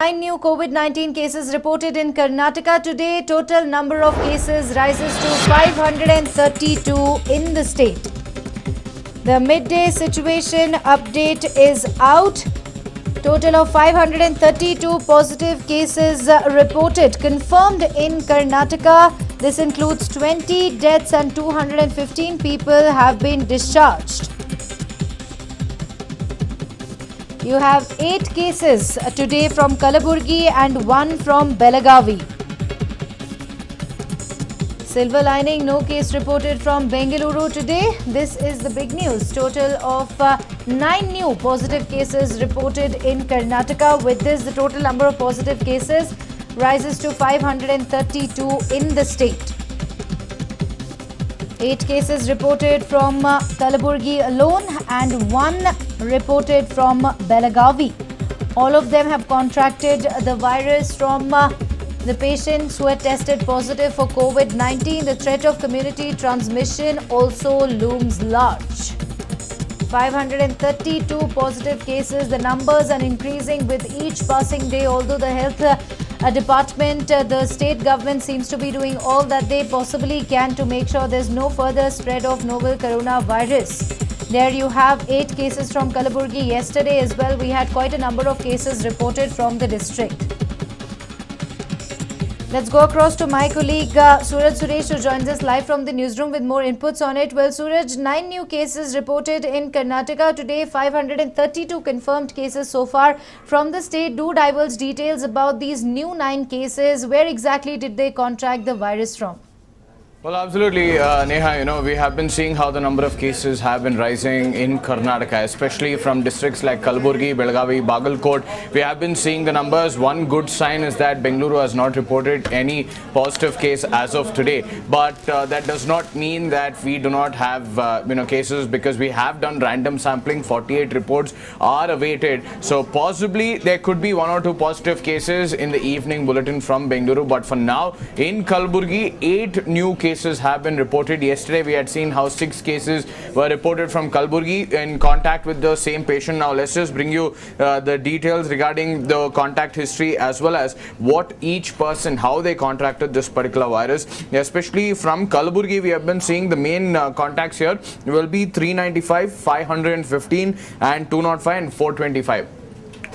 9 new COVID-19 cases reported in Karnataka today. Total number of cases rises to 532 in the state. The midday situation update is out. Total of 532 positive cases reported, confirmed in Karnataka. This includes 20 deaths and 215 people have been discharged. You have 8 cases today from Kalaburgi and 1 from Belagavi. Silver lining, no case reported from Bengaluru today. This is the big news. Total of 9 new positive cases reported in Karnataka. With this, the total number of positive cases rises to 532 in the state. 8 cases reported from Kalaburgi alone and 1 reported from Belagavi. All of them have contracted the virus from the patients who had tested positive for COVID-19. The threat of community transmission also looms large. 532 positive cases. The numbers are increasing with each passing day, although the health department, the state government seems to be doing all that they possibly can to make sure there's no further spread of novel coronavirus. There you have 8 cases from Kalaburgi. Yesterday as well, we had quite a number of cases reported from the district. Let's go across to my colleague Suraj Suresh, who joins us live from the newsroom with more inputs on it. Well, Suraj, 9 new cases reported in Karnataka today, 532 confirmed cases so far from the state. Do divulge details about these new 9 cases. Where exactly did they contract the virus from? Well, absolutely, Neha, we have been seeing how the number of cases have been rising in Karnataka, especially from districts like Kalaburgi, Belagavi, Bagalkot. We have been seeing the numbers. One good sign is that Bengaluru has not reported any positive case as of today. But that does not mean that we do not have, cases, because we have done random sampling. 48 reports are awaited. So possibly there could be 1 or 2 positive cases in the evening bulletin from Bengaluru. But for now, in Kalaburgi, 8 new cases have been reported. Yesterday we had seen how 6 cases were reported from Kalaburgi in contact with the same patient. Now let's just bring you the details regarding the contact history as well as what each person, how they contracted this particular virus. Especially from Kalaburgi, we have been seeing the main contacts here will be 395, 515 and 205 and 425.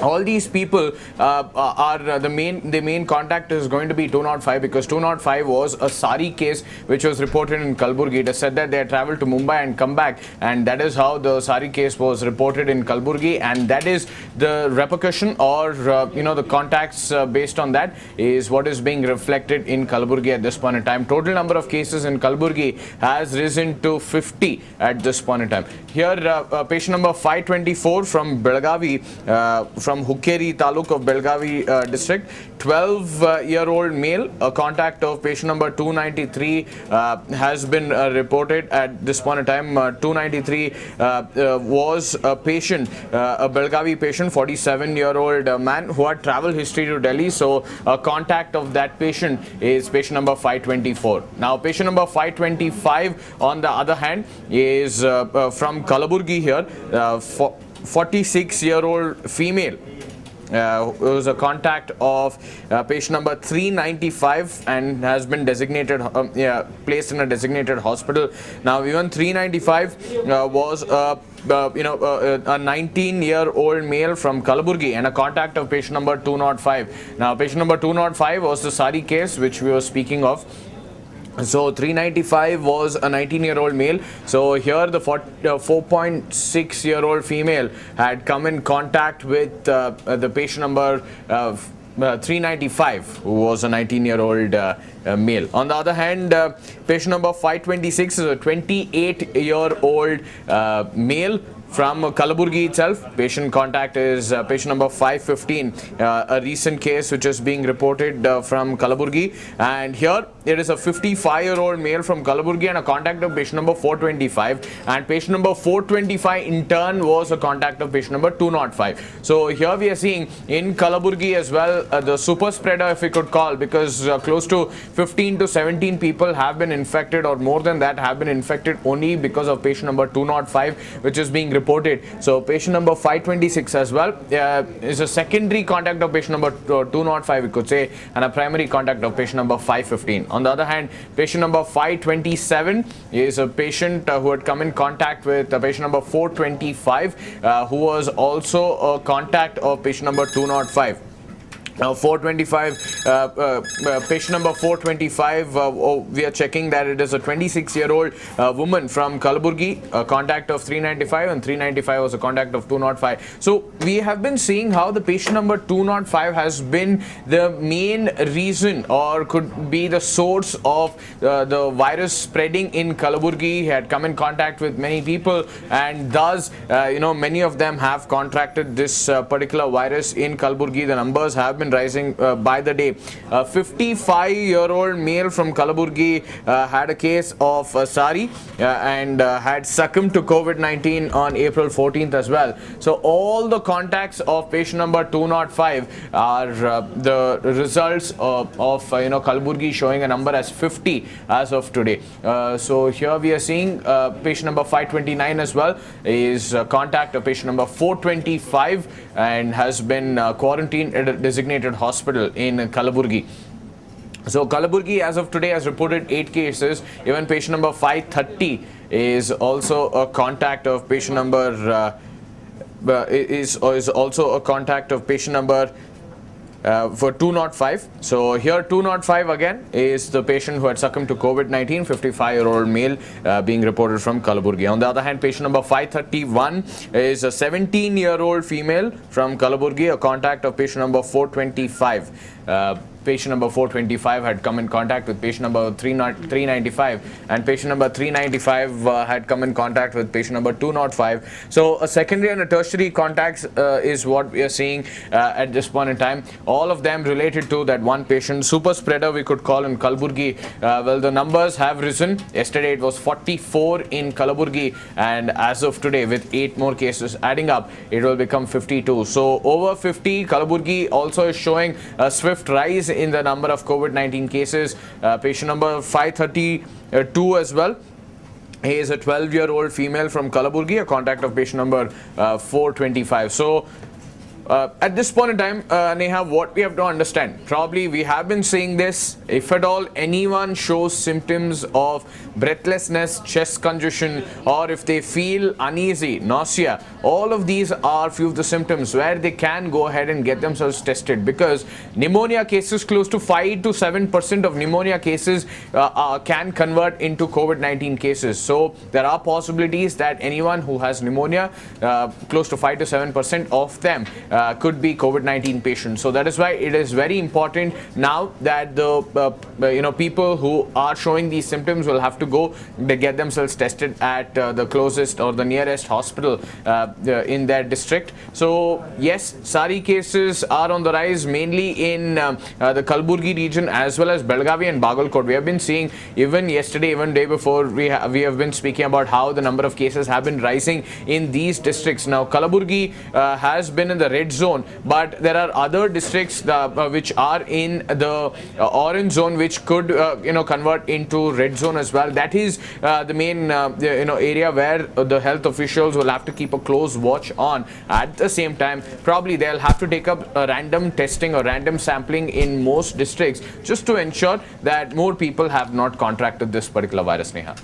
All these people are the main contact is going to be 205, because 205 was a SARI case which was reported in Kalaburgi. It is said that they had travelled to Mumbai and come back, and that is how the SARI case was reported in Kalaburgi, and that is the repercussion or the contacts based on that is what is being reflected in Kalaburgi at this point in time. Total number of cases in Kalaburgi has risen to 50 at this point in time. Here patient number 524 from Belagavi, from Hukkeri Taluk of Belagavi district, 12-year-old male. A contact of patient number 293 has been reported at this point in time. 293 was a patient, a Belagavi patient, 47-year-old man who had travel history to Delhi. So a contact of that patient is patient number 524. Now patient number 525 on the other hand is from Kalaburgi here, 46-year-old female. It was a contact of patient number 395 and has been designated, placed in a designated hospital. Now even 395 was a 19-year-old male from Kalaburgi and a contact of patient number 205. Now patient number 205 was the SARI case which we were speaking of. So 395 was a 19-year-old male. So here the 4.6-year-old female had come in contact with the patient number 395, who was a 19-year-old male. On the other hand, patient number 526 is a 28-year-old male from Kalaburgi itself. Patient contact is patient number 515, a recent case which is being reported from Kalaburgi. And here it is a 55-year-old male from Kalaburgi and a contact of patient number 425, and patient number 425 in turn was a contact of patient number 205. So here we are seeing in Kalaburgi as well the super spreader, if we could call, because close to 15 to 17 people have been infected, or more than that have been infected only because of patient number 205, which is being reported. So patient number 526 as well is a secondary contact of patient number 205, we could say, and a primary contact of patient number 515. On the other hand, patient number 527 is a patient who had come in contact with patient number 425, who was also a contact of patient number 205. Now 425, patient number 425, we are checking that it is a 26-year-old woman from Kalaburgi, a contact of 395, and 395 was a contact of 205. So we have been seeing how the patient number 205 has been the main reason, or could be the source of the virus spreading in Kalaburgi. He had come in contact with many people, and thus many of them have contracted this particular virus in Kalaburgi. The numbers have been rising by the day. A 55-year-old male from Kalaburgi had a case of SARI and had succumbed to COVID-19 on April 14th as well. So all the contacts of patient number 205 are the results of Kalaburgi showing a number as 50 as of today. So here we are seeing patient number 529 as well is contact of patient number 425 and has been quarantined at a designated hospital in Kalaburgi. So Kalaburgi as of today has reported 8 cases. Even patient number 530 is also a contact of patient number is also a contact of patient number for 205. So here 205 again is the patient who had succumbed to COVID-19, 55-year-old male being reported from Kalaburgi. On the other hand, patient number 531 is a 17-year-old female from Kalaburgi, a contact of patient number 425. Patient number 425 had come in contact with patient number 395, and patient number 395 had come in contact with patient number 205. So a secondary and a tertiary contacts is what we are seeing at this point in time. All of them related to that one patient, super spreader we could call in Kalaburgi. Well, the numbers have risen. Yesterday it was 44 in Kalaburgi, and as of today, with 8 more cases adding up, it will become 52. So over 50. Kalaburgi also is showing a swift rise in the number of COVID-19 cases. Patient number 532 as well. He is a 12-year-old female from Kalaburgi, a contact of patient number 425. So at this point in time, Neha, what we have to understand, probably we have been seeing this, if at all anyone shows symptoms of breathlessness, chest congestion, or if they feel uneasy, nausea, all of these are few of the symptoms where they can go ahead and get themselves tested, because pneumonia cases, close to 5 to 7% of pneumonia cases can convert into COVID-19 cases. So there are possibilities that anyone who has pneumonia, close to 5 to 7% of them could be COVID-19 patients. So that is why it is very important now that the people who are showing these symptoms will have to go to get themselves tested at the closest or the nearest hospital in their district. So yes, SARI cases are on the rise, mainly in the Kalaburgi region as well as Belgavi and Bagalkot. We have been seeing even yesterday, even day before, we have been speaking about how the number of cases have been rising in these districts. Now Kalaburgi has been in the red zone, but there are other districts which are in the orange zone, which could convert into red zone as well. That is the main area where the health officials will have to keep a close watch on. At the same time, probably they'll have to take up a random testing or random sampling in most districts just to ensure that more people have not contracted this particular virus, Neha.